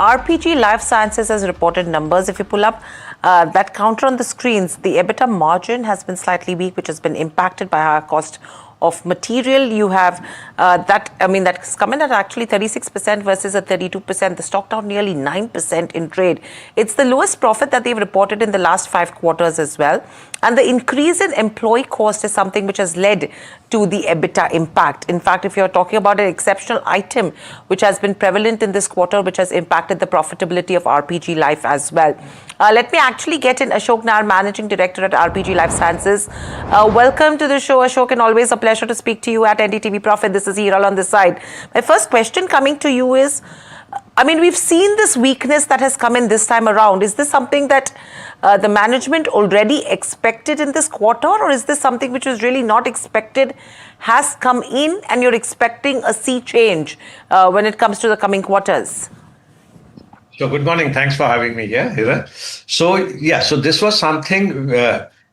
RPG Life Sciences has reported numbers. If you pull up that counter on the screens, the EBITDA margin has been slightly weak, which has been impacted by higher cost of material. You have that's come in at actually 36% versus a 32%. The stock down nearly 9% in trade. It's the lowest profit that they've reported in the last 5 quarters as well. And the increase in employee cost is something which has led to the EBITDA impact. In fact, if you're talking about an exceptional item which has been prevalent in this quarter, which has impacted the profitability of RPG Life as well. Let me actually get in Ashok Nair, Managing Director at RPG Life Sciences. Welcome to the show, Ashok, and always a pleasure to speak to you at NDTV Profit. This is Hiral on this side. My first question coming to you is, we've seen this weakness that has come in this time around. Is this something that the management already expected in this quarter, or is this something which was really not expected, has come in, and you're expecting a sea change when it comes to the coming quarters? So good morning. Thanks for having me here, Hira. So this was something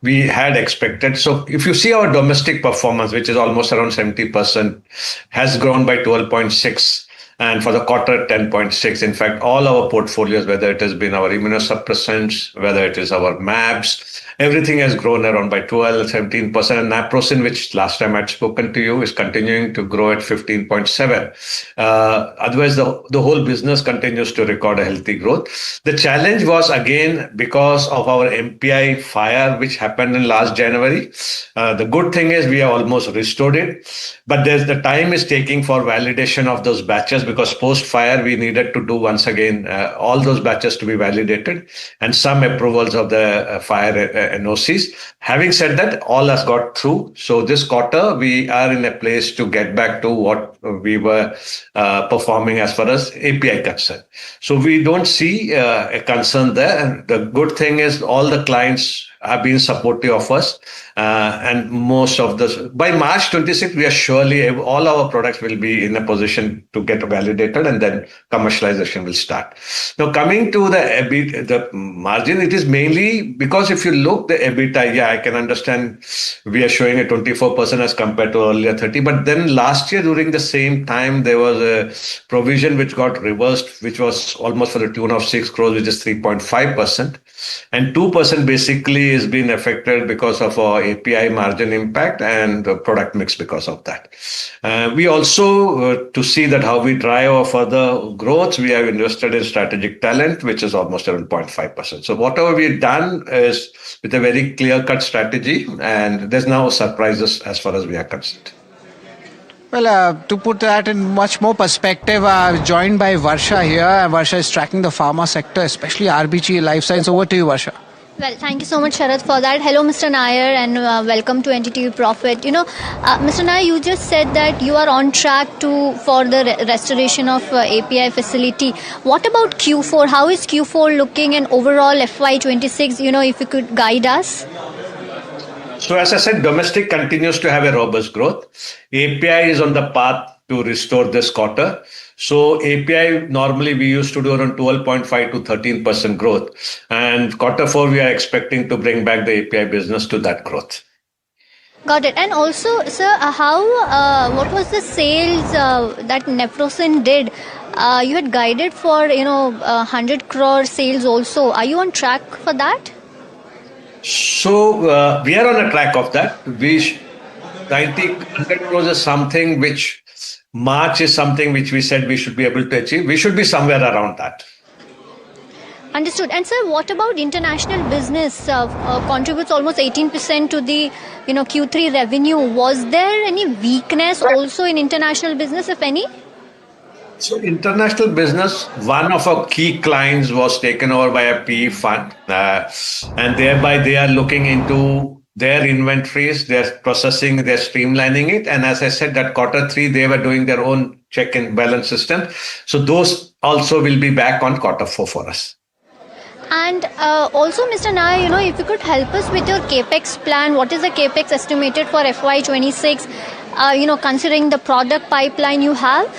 we had expected. So if you see our domestic performance, which is almost around 70%, has grown by 12.6%. And for the quarter, 10.6. In fact, all our portfolios, whether it has been our immunosuppressants, whether it is our MABs, everything has grown around by 12, 17%. And naproxen, which last time I'd spoken to you, is continuing to grow at 15.7. Otherwise, the whole business continues to record a healthy growth. The challenge was, again, because of our MPI fire, which happened in last January. The good thing is we have almost restored it. But the time is taking for validation of those batches, because post-fire, we needed to do once again all those batches to be validated and some approvals of the fire NOCs. Having said that, all has got through. So this quarter, we are in a place to get back to what we were performing as far as API concerned. So we don't see a concern there. And the good thing is all the clients have been supportive of us, and most of this by March 26, we are surely all our products will be in a position to get validated, and then commercialization will start. Now, coming to the EBITDA, the margin, it is mainly because if you look the EBITDA, I can understand we are showing a 24% as compared to earlier 30, but then last year during the same time there was a provision which got reversed, which was almost for the tune of 6 crores, which is 3.5%, and 2% basically is being affected because of our API margin impact and the product mix because of that. We also, to see that how we drive our further growth, we have invested in strategic talent, which is almost around 0.5%. So whatever we've done is with a very clear-cut strategy, and there's no surprises as far as we are concerned. Well, to put that in much more perspective, joined by Varsha here. Varsha is tracking the pharma sector, especially RPG Life Science. Over to you, Varsha. Well, thank you so much, Sharad, for that. Hello, Mr. Nair, and welcome to NDTV Profit. Mr. Nair, you just said that you are on track for the restoration of API facility. What about Q4? How is Q4 looking, and overall FY26? If you could guide us. So as I said, domestic continues to have a robust growth. API is on the path to restore this quarter. So API, normally we used to do around 12.5 to 13% growth. And quarter 4, we are expecting to bring back the API business to that growth. Got it. And also, sir, what was the sales that naproxen did? You had guided for, 100 crore sales also. Are you on track for that? So we are on a track of that. 100 crores is something which March is something which we said we should be able to achieve. We should be somewhere around that. Understood. And sir, what about international business? Contributes almost 18% to the Q3 revenue. Was there any weakness also in international business, if any? So international business, one of our key clients was taken over by a PE fund, and thereby they are looking into their inventories, they're processing, they're streamlining it. And as I said, that quarter 3, they were doing their own check and balance system. So those also will be back on quarter 4 for us. And also, Mr. Nair, if you could help us with your CAPEX plan, what is the CAPEX estimated for FY26, considering the product pipeline you have?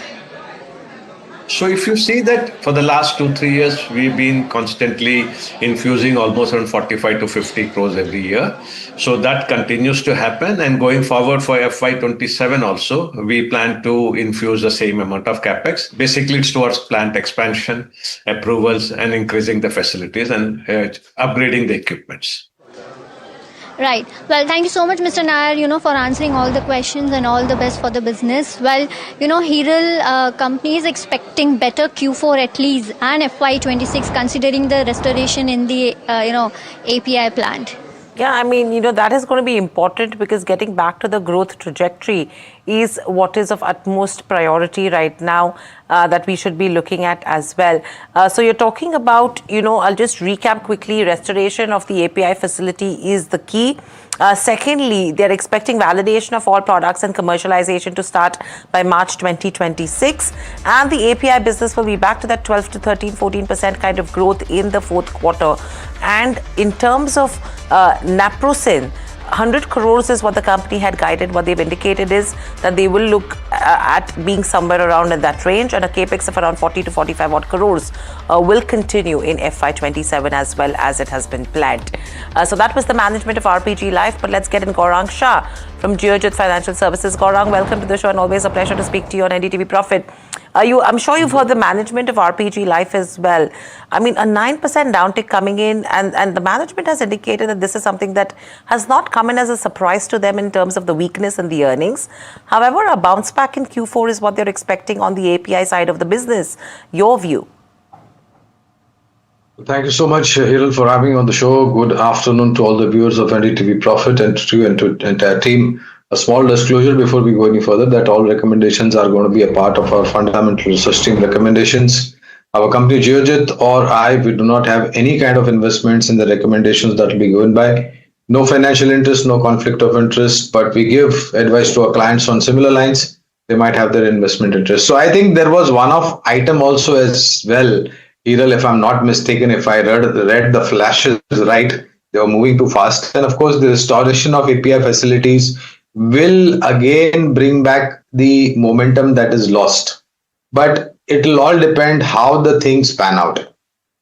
So if you see that for the last 2-3 years, we've been constantly infusing almost around 45 to 50 crores every year. So that continues to happen. And going forward for FY27 also, we plan to infuse the same amount of capex. Basically, it's towards plant expansion, approvals, and increasing the facilities and upgrading the equipments. Right. Well, thank you so much, Mr. Nair, for answering all the questions, and all the best for the business. Well, Hiral company is expecting better Q4 at least and FY26 considering the restoration in the, API plant. Yeah, I mean, that is going to be important because getting back to the growth trajectory is what is of utmost priority right now that we should be looking at as well. So you're talking about, I'll just recap quickly, restoration of the API facility is the key. Secondly, they're expecting validation of all products and commercialization to start by March 2026. And the API business will be back to that 12 to 13, 14% kind of growth in the fourth quarter. And in terms of Naprosyn, 100 crores is what the company had guided. What they've indicated is that they will look at being somewhere around in that range, and a capex of around 40 to 45 odd crores will continue in FY27 as well as it has been planned. So that was the management of RPG Life. But let's get in Gaurang Shah from Geojit Financial Services. Gaurang, welcome to the show, and always a pleasure to speak to you on NDTV Profit. I'm sure you've heard the management of RPG Life as well. I mean, a 9% downtick coming in, and the management has indicated that this is something that has not come in as a surprise to them in terms of the weakness in the earnings. However, a bounce back in Q4 is what they're expecting on the API side of the business. Your view? Thank you so much, Hiral, for having me on the show. Good afternoon to all the viewers of NDTV Profit and to you and to the entire team. A small disclosure before we go any further that all recommendations are going to be a part of our fundamental research team recommendations. Our company Geojit or we do not have any kind of investments in the recommendations that will be given by. No financial interest, no conflict of interest, but we give advice to our clients on similar lines. They might have their investment interest. So I think there was one-off item also as well. Hiral, if I'm not mistaken, if I read the flashes right, they were moving too fast. And of course, the restoration of API facilities will again bring back the momentum that is lost. But it will all depend how the things pan out.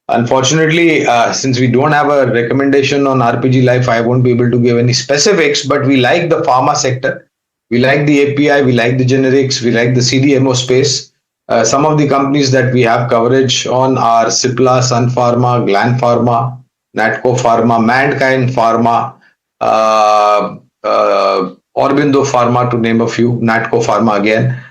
Unfortunately, since we don't have a recommendation on RPG Life, I won't be able to give any specifics, but we like the pharma sector. We like the API, we like the generics, we like the CDMO space. Some of the companies that we have coverage on are Cipla, Sun Pharma, Gland Pharma, Natco Pharma, Mankind Pharma, Aurobindo Pharma, to name a few, Natco Pharma again,